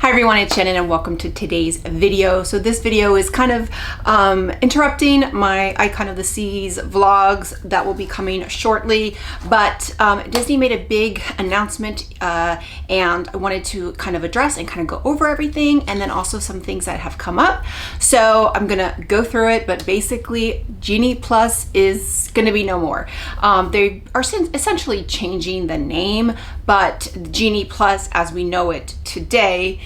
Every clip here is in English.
Hi everyone, it's Shannon and welcome to today's video. So this video is kind of interrupting my Icon of the Seas vlogs that will be coming shortly, but Disney made a big announcement and I wanted to kind of address and kind of go over everything, and then also some things that have come up. So I'm gonna go through it, but basically Genie Plus is gonna be no more. They are essentially changing the name, but Genie Plus as we know it today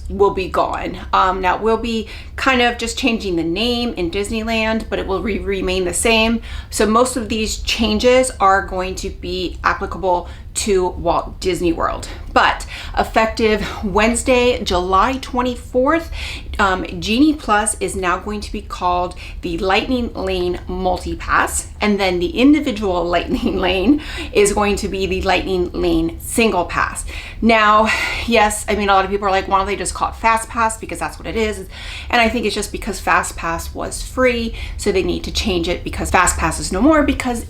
will be gone. Now we'll be kind of just changing the name in Disneyland, but it will remain the same. So most of these changes are going to be applicable to Walt Disney World. But effective Wednesday, July 24th, Genie Plus is now going to be called the Lightning Lane Multi-Pass, and then the individual Lightning Lane is going to be the Lightning Lane Single Pass. Now, yes, I mean, a lot of people are like, why don't they just call it Fast Pass, because that's what it is. And I think it's just because Fast Pass was free, so they need to change it because Fast Pass is no more, because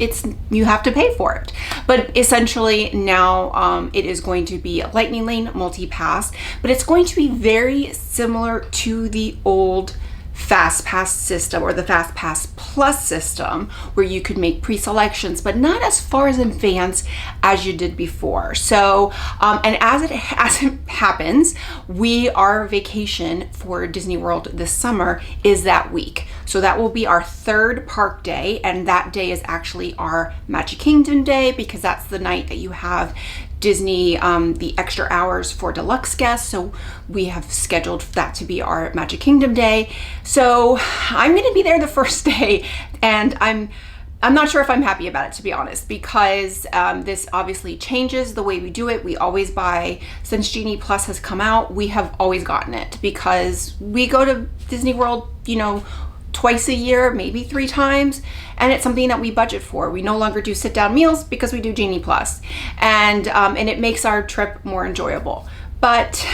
you have to pay for it. But essentially now it is going to be a Lightning Lane Multi-Pass, but it's going to be very similar to the old Fast Pass system, or the Fast Pass Plus system, where you could make pre-selections, but not as far as advanced as you did before. So, and as it happens, our vacation for Disney World this summer is that week. So that will be our third park day, and that day is actually our Magic Kingdom day, because that's the night that you have Disney, the extra hours for deluxe guests. So we have scheduled that to be our Magic Kingdom day. So I'm going to be there the first day, and I'm not sure if I'm happy about it, to be honest, because this obviously changes the way we do it. We always buy, since Genie Plus has come out, we have always gotten it because we go to Disney World, twice a year, maybe 3 times, and it's something that we budget for. We no longer do sit-down meals because we do Genie Plus, and it makes our trip more enjoyable. But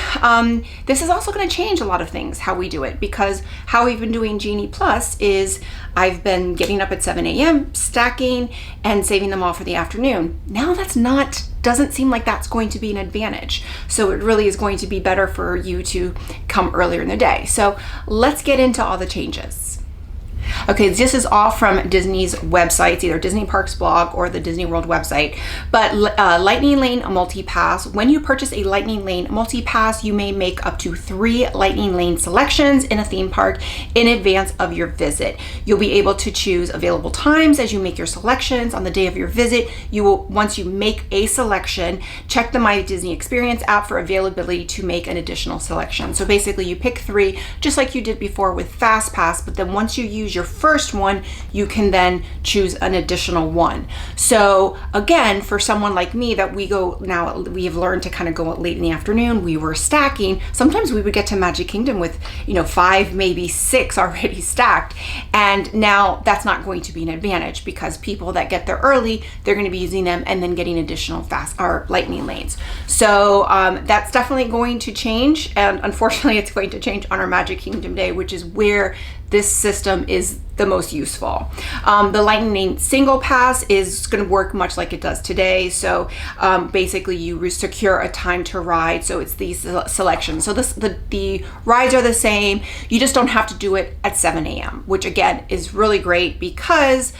this is also going to change a lot of things, how we do it, because how we've been doing Genie Plus is I've been getting up at 7 a.m., stacking, and saving them all for the afternoon. Now doesn't seem like that's going to be an advantage. So it really is going to be better for you to come earlier in the day. So let's get into all the changes. Okay, this is all from Disney's websites, either Disney Parks blog or the Disney World website. But Lightning Lane Multi-Pass, when you purchase a Lightning Lane Multi-Pass, you may make up to 3 Lightning Lane selections in a theme park in advance of your visit. You'll be able to choose available times as you make your selections on the day of your visit. You will, once you make a selection, check the My Disney Experience app for availability to make an additional selection. So basically you pick 3, just like you did before with Fast Pass, but then once you use your first one, you can then choose an additional one. So again, for someone like me that we have learned to kind of go late in the afternoon, we were stacking. Sometimes we would get to Magic Kingdom with 5, maybe 6 already stacked, and now that's not going to be an advantage, because people that get there early, they're going to be using them and then getting additional Lightning lanes. So that's definitely going to change, and unfortunately it's going to change on our Magic Kingdom day, which is where this system is the most useful. The Lightning Lane Single Pass is going to work much like it does today. So basically you secure a time to ride. So it's these selections. So the rides are the same. You just don't have to do it at 7 a.m., which again is really great, because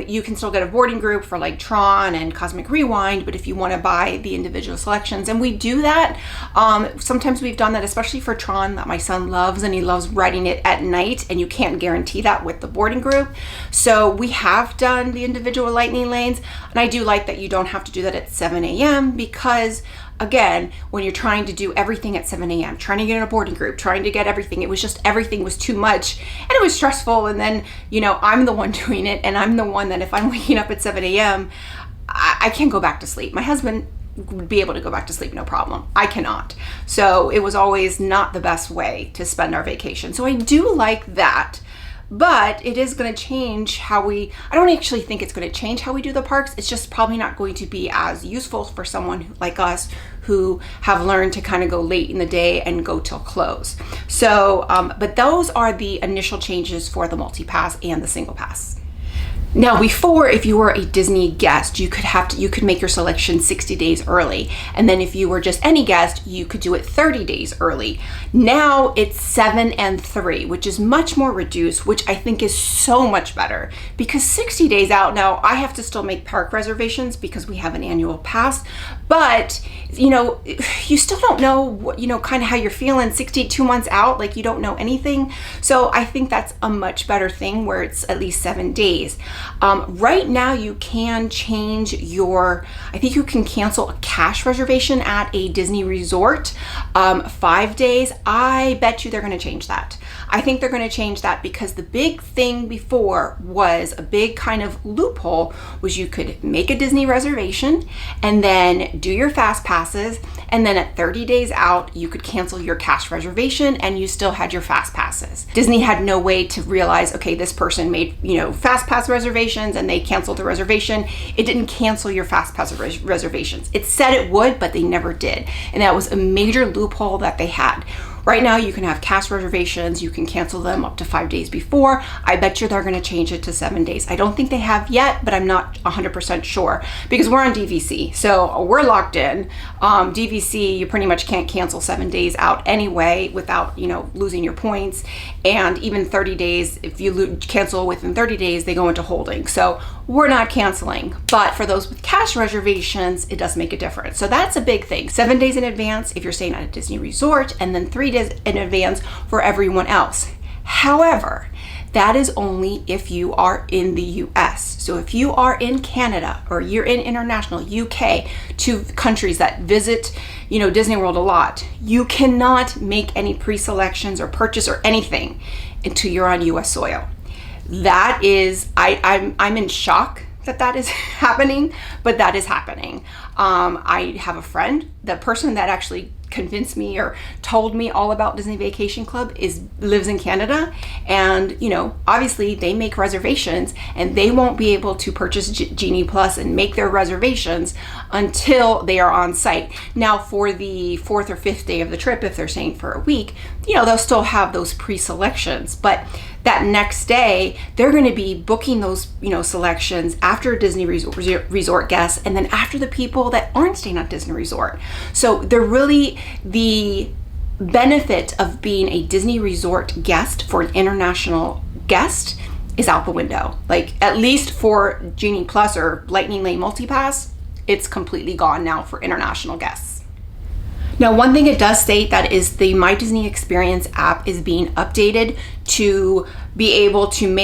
you can still get a boarding group for like Tron and Cosmic Rewind, but if you want to buy the individual selections, and we do that, sometimes we've done that, especially for Tron, that my son loves, and he loves riding it at night, and you can't guarantee that with the boarding group. So we have done the individual Lightning lanes, and I do like that you don't have to do that at 7 a.m. because again, when you're trying to do everything at 7 a.m., trying to get in a boarding group, trying to get everything, everything was too much, and it was stressful. And then, I'm the one doing it, and I'm the one that if I'm waking up at 7 a.m., I can't go back to sleep. My husband would be able to go back to sleep, no problem. I cannot. So it was always not the best way to spend our vacation. So I do like that. But it is going to change I don't actually think it's going to change how we do the parks. It's just probably not going to be as useful for someone like us who have learned to kind of go late in the day and go till close. So, but those are the initial changes for the multi-pass and the single pass. Now before, if you were a Disney guest, you could make your selection 60 days early. And then if you were just any guest, you could do it 30 days early. Now it's 7 and 3, which is much more reduced, which I think is so much better, because 60 days out, now I have to still make park reservations because we have an annual pass, but you still don't know what, kind of how you're feeling 62 months out, like you don't know anything. So I think that's a much better thing where it's at least 7 days. Right now you can change I think you can cancel a cash reservation at a Disney resort, 5 days. I bet you they're going to change that. I think they're going to change that because the big thing before was a big kind of loophole was you could make a Disney reservation and then do your fast passes, and then at 30 days out you could cancel your cash reservation and you still had your fast passes. Disney had no way to realize, okay, this person made fast pass reservations and they canceled the reservation. It didn't cancel your fast pass reservations. It said it would, but they never did, and that was a major loophole that they had. Right now you can have cash reservations, you can cancel them up to 5 days before. I bet you they're going to change it to 7 days. I don't think they have yet, but I'm not 100% sure because we're on DVC, so we're locked in. DVC, you pretty much can't cancel 7 days out anyway without losing your points, and even 30 days, if you cancel within 30 days, they go into holding. So we're not canceling, but for those with cash reservations, it does make a difference. So that's a big thing. 7 days in advance if you're staying at a Disney resort, and then 3 days in advance for everyone else. However, that is only if you are in the US. So if you are in Canada or you're in international UK, 2 countries that visit Disney World a lot, you cannot make any pre-selections or purchase or anything until you're on US soil. That is, I'm in shock that is happening, but that is happening. I have a friend, the person that actually convinced me or told me all about Disney Vacation Club lives in Canada, and obviously they make reservations and they won't be able to purchase Genie Plus and make their reservations until they are on site. Now for the 4th or 5th day of the trip, if they're staying for a week, they'll still have those pre-selections, but that next day they're going to be booking those selections after Disney resort guests, and then after the people that aren't staying at Disney Resort. So they're really, the benefit of being a Disney Resort guest for an international guest is out the window. Like, at least for Genie Plus or Lightning Lane Multipass, it's completely gone now for international guests. Now, one thing it does state that is the My Disney Experience app is being updated to be able to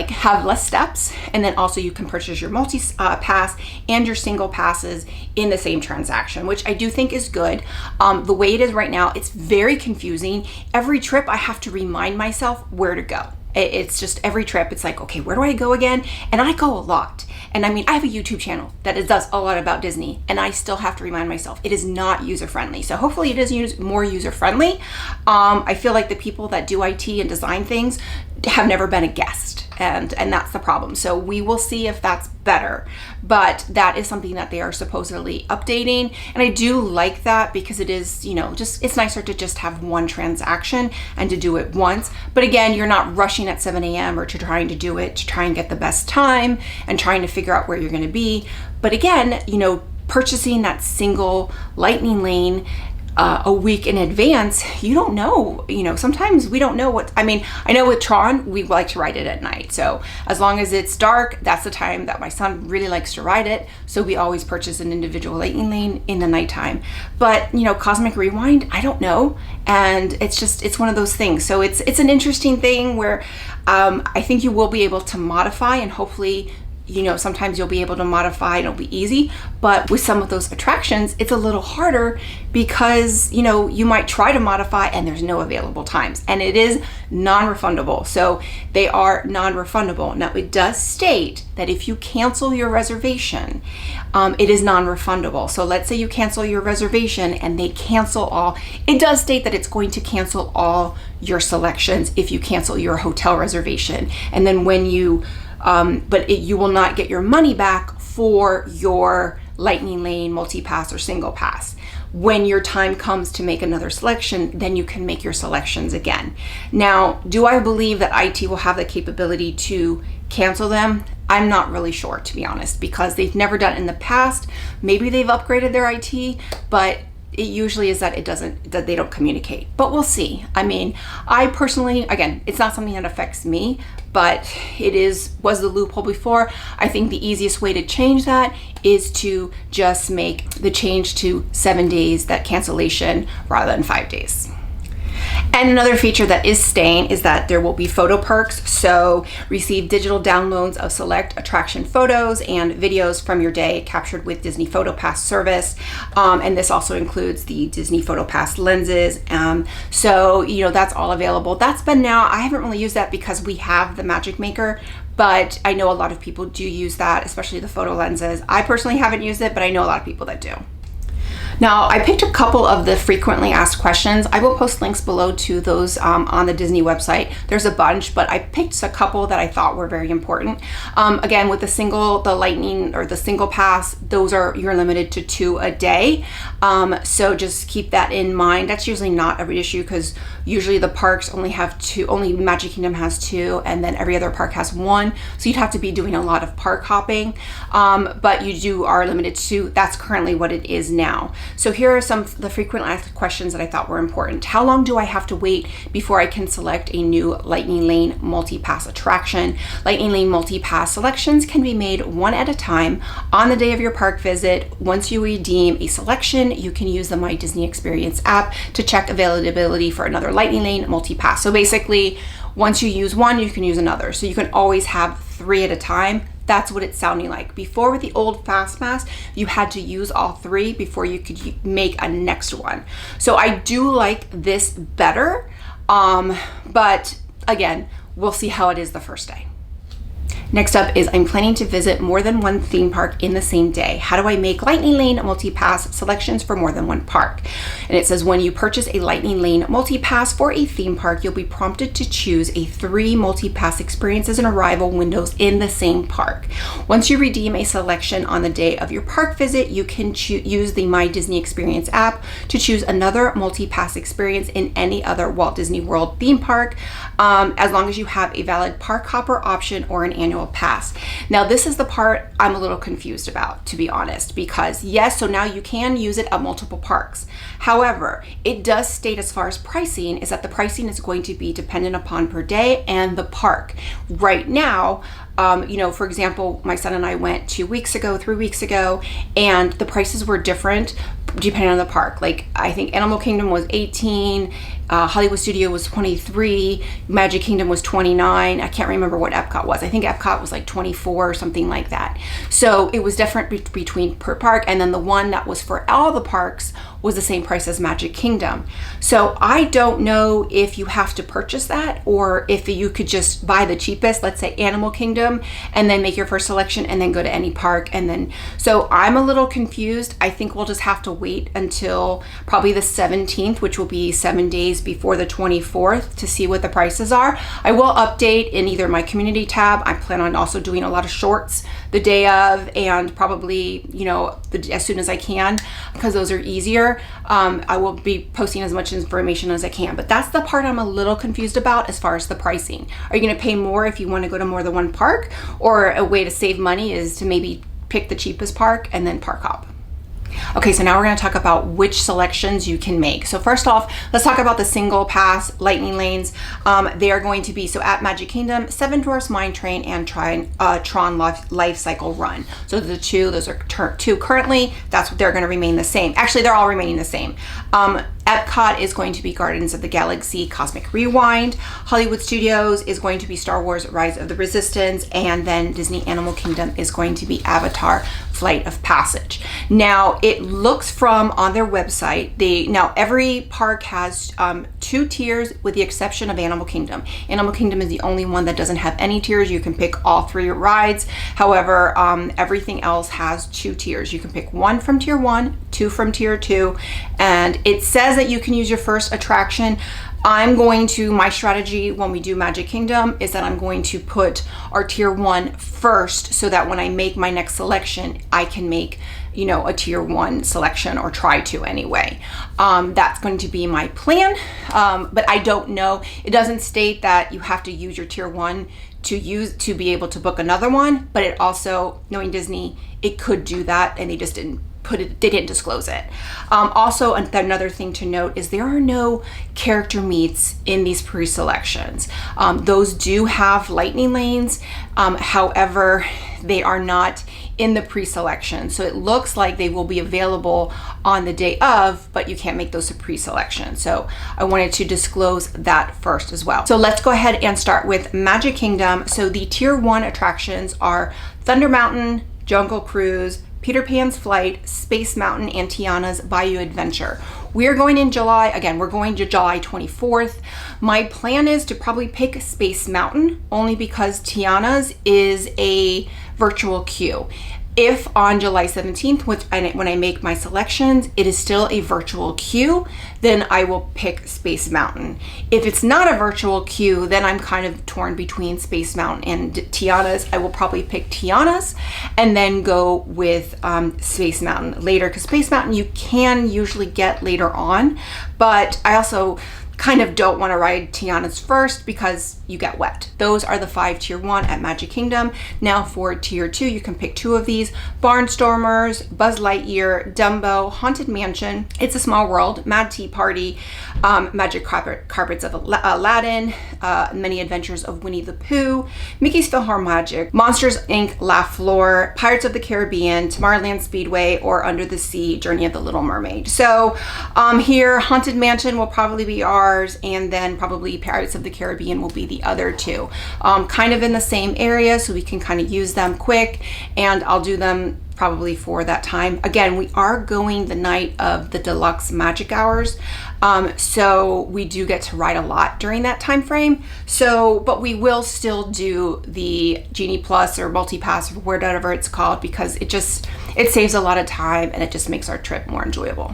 have less steps, and then also you can purchase your multi-pass and your single passes in the same transaction, which I do think is good. The way it is right now, it's very confusing. Every trip I have to remind myself where to go. It's just every trip, it's like, okay, where do I go again? And I go a lot. And I have a YouTube channel that does a lot about Disney, and I still have to remind myself it is not user-friendly. So hopefully it is more user-friendly. I feel like the people that do IT and design things have never been a guest, and that's the problem. So we will see if that's better, but that is something that they are supposedly updating, and I do like that because it is, it's nicer to just have one transaction and to do it once. But again, you're not rushing at 7 a.m. or trying to do it to try and get the best time and trying to figure out where you're going to be. But again, purchasing that single Lightning Lane a week in advance, you don't know, sometimes we don't know I know with Tron, we like to ride it at night. So as long as it's dark, that's the time that my son really likes to ride it. So we always purchase an individual Lightning Lane in the nighttime. But, Cosmic Rewind, I don't know. And it's one of those things. So it's an interesting thing where I think you will be able to modify, and hopefully sometimes you'll be able to modify and it'll be easy, but with some of those attractions, it's a little harder because, you might try to modify and there's no available times, and it is non-refundable. So they are non-refundable. Now, it does state that if you cancel your reservation, it is non-refundable. So let's say you cancel your reservation and they cancel all, it does state that it's going to cancel all your selections if you cancel your hotel reservation. And then when you you will not get your money back for your Lightning Lane, multi-pass, or single pass. when your time comes to make another selection, then you can make your selections again. Now, do I believe that IT will have the capability to cancel them? I'm not really sure, to be honest, because they've never done it in the past. Maybe they've upgraded their IT, but it usually is that they don't communicate, but we'll see. I mean, I personally, again, it's not something that affects me, but was the loophole before. I think the easiest way to change that is to just make the change to 7 days, that cancellation, rather than 5 days. And another feature that is staying is that there will be photo perks. So receive digital downloads of select attraction photos and videos from your day captured with Disney Photopass service. And this also includes the Disney Photopass lenses. So, that's all available. That's been now, I haven't really used that because we have the Magic Maker, but I know a lot of people do use that, especially the photo lenses. I personally haven't used it, but I know a lot of people that do. Now, I picked a couple of the frequently asked questions. I will post links below to those on the Disney website. There's a bunch, but I picked a couple that I thought were very important. Again, with the lightning or the single pass, you're limited to 2 a day. So just keep that in mind. That's usually not every issue because usually the parks only have 2, only Magic Kingdom has 2, and then every other park has 1. So you'd have to be doing a lot of park hopping, but you are limited to, that's currently what it is now. So here are some of the frequent asked questions that I thought were important. How long do I have to wait before I can select a new Lightning Lane multi-pass attraction? Lightning Lane multi-pass selections can be made one at a time on the day of your park visit. Once you redeem a selection, you can use the My Disney Experience app to check availability for another Lightning Lane multi-pass. So basically, once you use one, you can use another. So you can always have 3 at a time. That's what it's sounding like. Before, with the old Fast Pass, you had to use all 3 before you could make a next one. So I do like this better, but again, we'll see how it is the first day. Next up is, I'm planning to visit more than one theme park in the same day. How do I make Lightning Lane multi-pass selections for more than one park? And it says, when you purchase a Lightning Lane multi-pass for a theme park, you'll be prompted to choose 3 multi-pass experiences and arrival windows in the same park. Once you redeem a selection on the day of your park visit, you can use the My Disney Experience app to choose another multi-pass experience in any other Walt Disney World theme park, as long as you have a valid park hopper option or an annual pass. Now, this is the part I'm a little confused about, to be honest, because yes, so now you can use it at multiple parks. However, it does state, as far as pricing, is that the pricing is going to be dependent upon per day and the park. Right now, for example, my son and I went 2 weeks ago, 3 weeks ago, and the prices were different depending on the park. Like, I think Animal Kingdom was 18, Hollywood Studio was 23, Magic Kingdom was 29. I can't remember what EPCOT was. I think EPCOT was like 24 or something like that. So it was different between per park, and then the one that was for all the parks was the same price as Magic Kingdom. So I don't know if you have to purchase that or if you could just buy the cheapest, let's say Animal Kingdom, and then make your first selection and then go to any park. And then, so I'm a little confused. I think we'll just have to wait until probably the 17th, which will be 7 days before the 24th, to see what the prices are. I will update in either my community tab. I plan on also doing a lot of shorts the day of, and probably, as soon as I can, because those are easier. I will be posting as much information as I can, but that's the part I'm a little confused about as far as the pricing. Are you going to pay more if you want to go to more than one park, or a way to save money is to maybe pick the cheapest park and then park hop? Okay, so now we're going to talk about which selections you can make. So first off, let's talk about the single pass Lightning Lanes. They are going to be, so at Magic Kingdom, Seven Dwarfs Mine Train and Tron Life Cycle Run. So those are 2 currently. They're going to remain the same. Actually, they're all remaining the same. EPCOT is going to be Guardians of the Galaxy Cosmic Rewind. Hollywood Studios is going to be Star Wars Rise of the Resistance. And then Disney Animal Kingdom is going to be Avatar Flight of Passage. Now, it looks from on their website, now every park has 2 tiers with the exception of Animal Kingdom. Animal Kingdom is the only one that doesn't have any tiers. You can pick all 3 rides. However, everything else has 2 tiers. You can pick 1 from tier 1, 2 from tier 2, and it says that you can use your first attraction. My strategy when we do Magic Kingdom is that I'm going to put our tier 1 first, so that when I make my next selection, I can make you know, a tier 1 selection, or try to anyway. That's going to be my plan, but I don't know. It doesn't state that you have to use your tier 1 to be able to book another one, but it also, knowing Disney, it could do that, and they just didn't they didn't disclose it. Also, another thing to note is there are no character meets in these pre-selections. Those do have lightning lanes, however, they are not in the pre-selection. So it looks like they will be available on the day of, but you can't make those a pre-selection. So I wanted to disclose that first as well. So let's go ahead and start with Magic Kingdom. So the tier 1 attractions are Thunder Mountain, Jungle Cruise, Peter Pan's Flight, Space Mountain, and Tiana's Bayou Adventure. We're going in July. Again, we're going to July 24th. My plan is to probably pick Space Mountain, only because Tiana's is a virtual queue. If on July 17th, when I make my selections, it is still a virtual queue, then I will pick Space Mountain. If it's not a virtual queue, then I'm kind of torn between Space Mountain and Tiana's. I will probably pick Tiana's and then go with Space Mountain later, because Space Mountain you can usually get later on, but I also kind of don't want to ride Tiana's first because you get wet. Those are the 5 tier 1 at Magic Kingdom. Now for tier 2, you can pick 2 of these: Barnstormers, Buzz Lightyear, Dumbo, Haunted Mansion, It's a Small World, Mad Tea Party, Magic Carpets of Aladdin, Many Adventures of Winnie the Pooh, Mickey's PhilharMagic, Monsters Inc. Laugh Floor, Pirates of the Caribbean, Tomorrowland Speedway, or Under the Sea, Journey of the Little Mermaid. So here, Haunted Mansion will probably be ours, and then probably Pirates of the Caribbean will be the other 2. Kind of in the same area, so we can kind of use them quick, and I'll do them probably for that time. Again, we are going the night of the deluxe magic hours, so we do get to ride a lot during that time frame. So, but we will still do the Genie Plus or Multi-Pass or whatever it's called, because it saves a lot of time and it just makes our trip more enjoyable.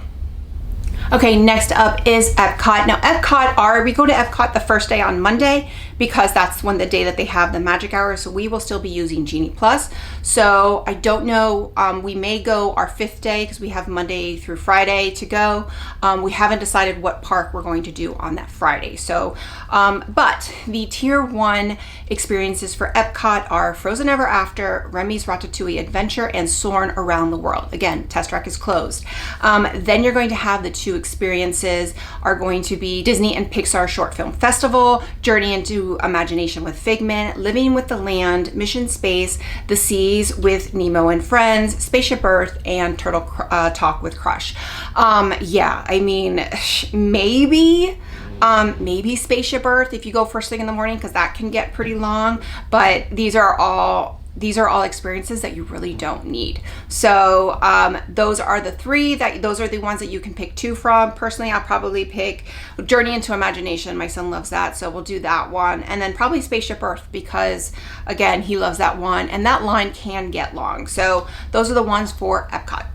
Okay, next up is EPCOT. Now we go to EPCOT the first day on Monday, because that's when the day that they have the magic hour. So we will still be using Genie Plus. So I don't know, we may go our 5th day, because we have Monday through Friday to go. We haven't decided what park we're going to do on that Friday. So, but the tier 1 experiences for EPCOT are Frozen Ever After, Remy's Ratatouille Adventure, and Soarin' Around the World. Again, Test Track is closed. Then you're going to have the 2 experiences are going to be Disney and Pixar Short Film Festival, Journey into Imagination with Figment, Living with the Land, Mission Space, The Seas with Nemo and Friends, Spaceship Earth, and Turtle Talk with Crush. Yeah, I mean, maybe Spaceship Earth if you go first thing in the morning, because that can get pretty long, but these are all experiences that you really don't need. So those are the 3 those are the ones that you can pick 2 from. Personally, I'll probably pick Journey into Imagination. My son loves that, so we'll do that one. And then probably Spaceship Earth, because again, he loves that one, and that line can get long. So those are the ones for EPCOT.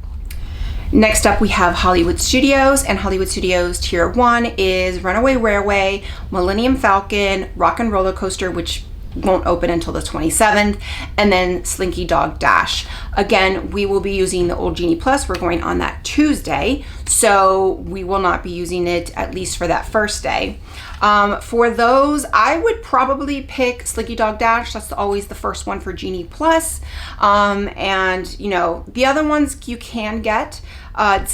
Next up, we have Hollywood Studios, and Hollywood Studios tier 1 is Runaway Railway, Millennium Falcon, Rock and Roller Coaster, which won't open until the 27th, and then Slinky Dog Dash. Again, we will be using the old Genie Plus. We're going on that Tuesday, so we will not be using it at least for that first day. For those, I would probably pick Slinky Dog Dash. That's always the first one for Genie Plus. And you know, the other ones you can get.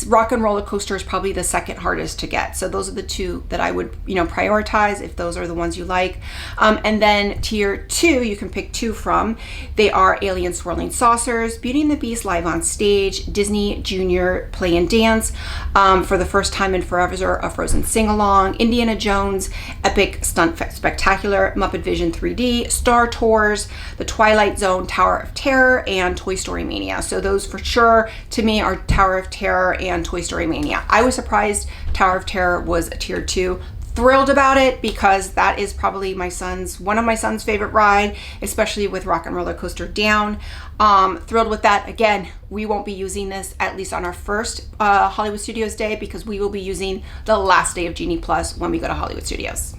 Rock and Roller Coaster is probably the second hardest to get. So those are the 2 that I would, prioritize if those are the ones you like. And then tier 2, you can pick 2 from. They are Alien Swirling Saucers, Beauty and the Beast Live on Stage, Disney Junior Play and Dance, for the first time in forever, a Frozen Sing-Along, Indiana Jones, Epic Stunt Spectacular, Muppet Vision 3D, Star Tours, The Twilight Zone, Tower of Terror, and Toy Story Mania. So those for sure, to me, are Tower of Terror and Toy Story Mania. I was surprised Tower of Terror was a tier 2. Thrilled about it, because that is probably one of my son's favorite ride, especially with Rock and Roller Coaster Down. Thrilled with that. Again, we won't be using this at least on our first Hollywood Studios day, because we will be using the last day of Genie Plus when we go to Hollywood Studios.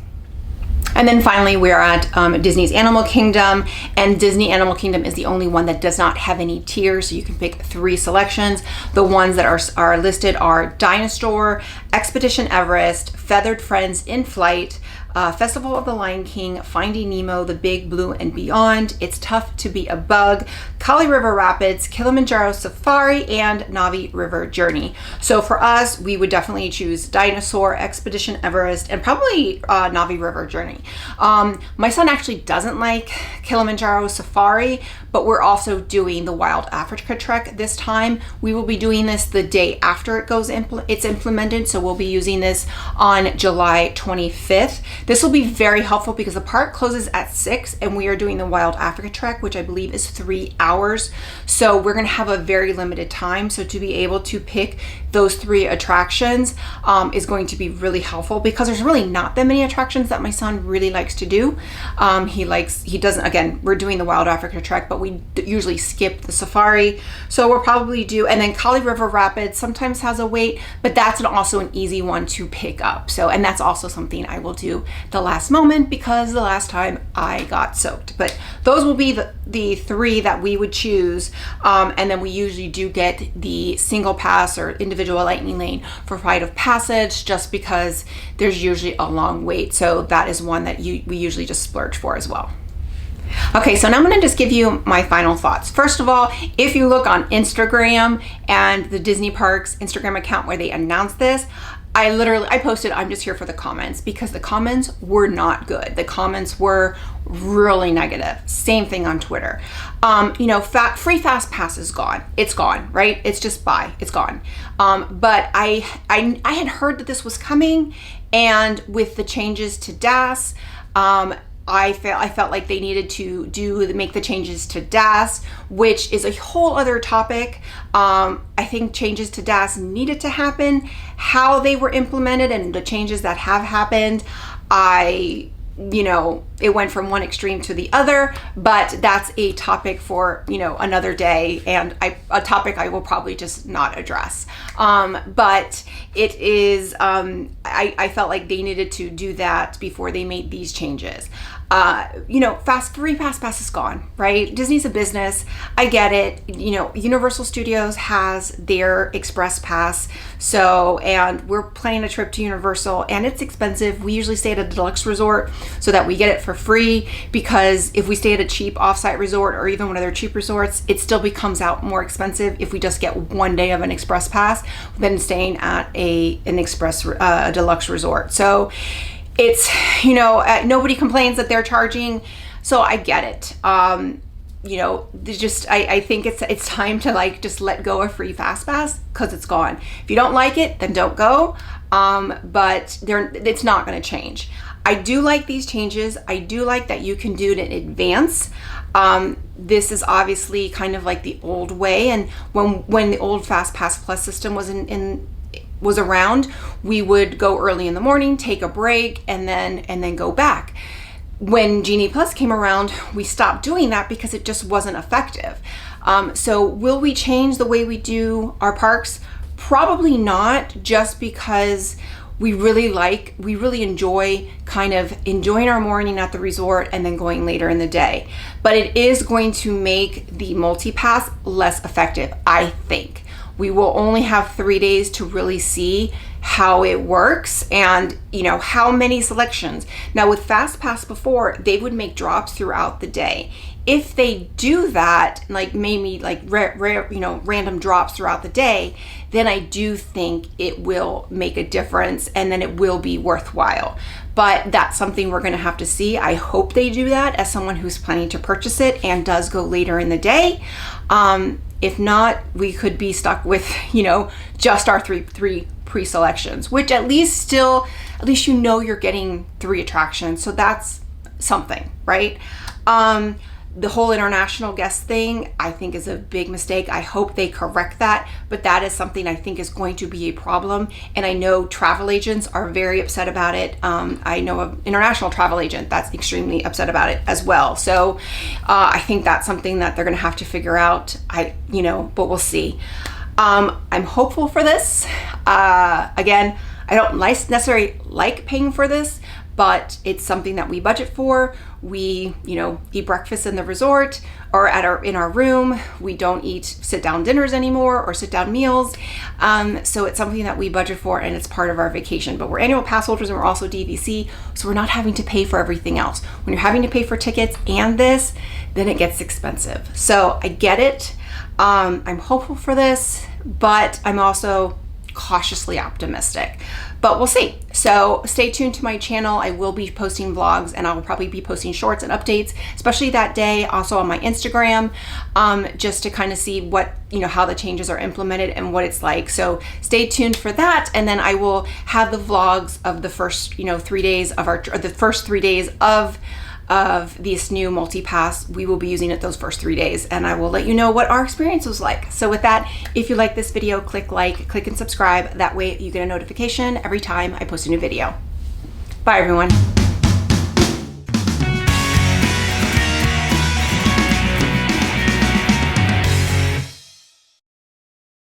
And then finally, we're at Disney's Animal Kingdom, and Disney Animal Kingdom is the only one that does not have any tiers, so you can pick 3 selections. The ones that are listed are Dinosaur, Expedition Everest, Feathered Friends in Flight, Festival of the Lion King, Finding Nemo, The Big Blue and Beyond, It's Tough to Be a Bug, Kali River Rapids, Kilimanjaro Safari, and Navi River Journey. So for us, we would definitely choose Dinosaur, Expedition Everest, and probably Navi River Journey. My son actually doesn't like Kilimanjaro Safari, but we're also doing the Wild Africa Trek this time. We will be doing this the day after it's implemented, so we'll be using this on July 25th. This will be very helpful because the park closes at 6 and we are doing the Wild Africa Trek, which I believe is 3 hours. So we're gonna have a very limited time. So to be able to pick those 3 attractions is going to be really helpful because there's really not that many attractions that my son really likes to do. We're doing the Wild Africa Trek, but we usually skip the safari. So we'll probably do, and then Kali River Rapids sometimes has a wait, but that's also an easy one to pick up. So, and that's also something I will do the last moment because the last time I got soaked. But those will be the 3 that we would choose. And then we usually do get the single pass or individual lightning lane for Rite of Passage just because there's usually a long wait. So that is one that we usually just splurge for as well. Okay, so now I'm gonna just give you my final thoughts. First of all, if you look on Instagram and the Disney Parks Instagram account where they announced this, I posted, I'm just here for the comments because the comments were not good. The comments were really negative. Same thing on Twitter. Free Fast Pass is gone. It's gone, right? It's just bye, it's gone. But I had heard that this was coming, and with the changes to DAS, I felt like they needed to make the changes to DAS, which is a whole other topic. I think changes to DAS needed to happen. How they were implemented and the changes that have happened, it went from one extreme to the other, but that's a topic for, another day, and a topic I will probably just not address. But it is, I felt like they needed to do that before they made these changes. Free Fast Pass is gone, right? Disney's a business. I get it. Universal Studios has their Express Pass. And we're planning a trip to Universal and it's expensive. We usually stay at a deluxe resort so that we get it for free, because if we stay at a cheap offsite resort or even one of their cheap resorts, it still becomes out more expensive if we just get one day of an Express Pass than staying at a deluxe resort. So it's, nobody complains that they're charging, so I get it. I think it's time to just let go of Free Fast Pass because it's gone. If you don't like it, then don't go. But it's not going to change. I do like these changes. I do like that you can do it in advance. This is obviously kind of like the old way, and when the old Fast Pass Plus system was around, we would go early in the morning, take a break, and then go back. When Genie Plus came around, we stopped doing that because it just wasn't effective. So will we change the way we do our parks? Probably not, just because we really enjoy kind of enjoying our morning at the resort and then going later in the day. But it is going to make the multi-pass less effective, I think. We will only have 3 days to really see how it works and how many selections. Now with Fast Pass before, they would make drops throughout the day. If they do that, maybe random drops throughout the day, then I do think it will make a difference and then it will be worthwhile. But that's something we're gonna have to see. I hope they do that as someone who's planning to purchase it and does go later in the day. If not, we could be stuck with, just our three pre-selections, which at least you're getting 3 attractions. So that's something, right? The whole international guest thing, I think, is a big mistake. I hope they correct that, but that is something I think is going to be a problem. And I know travel agents are very upset about it. I know an international travel agent that's extremely upset about it as well. So I think that's something that they're gonna have to figure out, but we'll see. I'm hopeful for this. Again, I don't necessarily like paying for this, but it's something that we budget for. We, eat breakfast in the resort or in our room. We don't eat sit-down dinners anymore or sit-down meals. So it's something that we budget for, and it's part of our vacation. But we're annual pass holders and we're also DVC, so we're not having to pay for everything else. When you're having to pay for tickets and this, then it gets expensive. So I get it. I'm hopeful for this, but I'm also cautiously optimistic, but we'll see. So stay tuned to my channel. I will be posting vlogs, and I'll probably be posting shorts and updates, especially that day, also on my Instagram, just to kind of see what, how the changes are implemented and what it's like. So stay tuned for that. And then I will have the vlogs of the first, 3 days of the first 3 days of this new multi-pass. We will be using it those first 3 days, and I will let you know what our experience was like. So with that, if you like this video, click like, click and subscribe. That way you get a notification every time I post a new video. Bye everyone.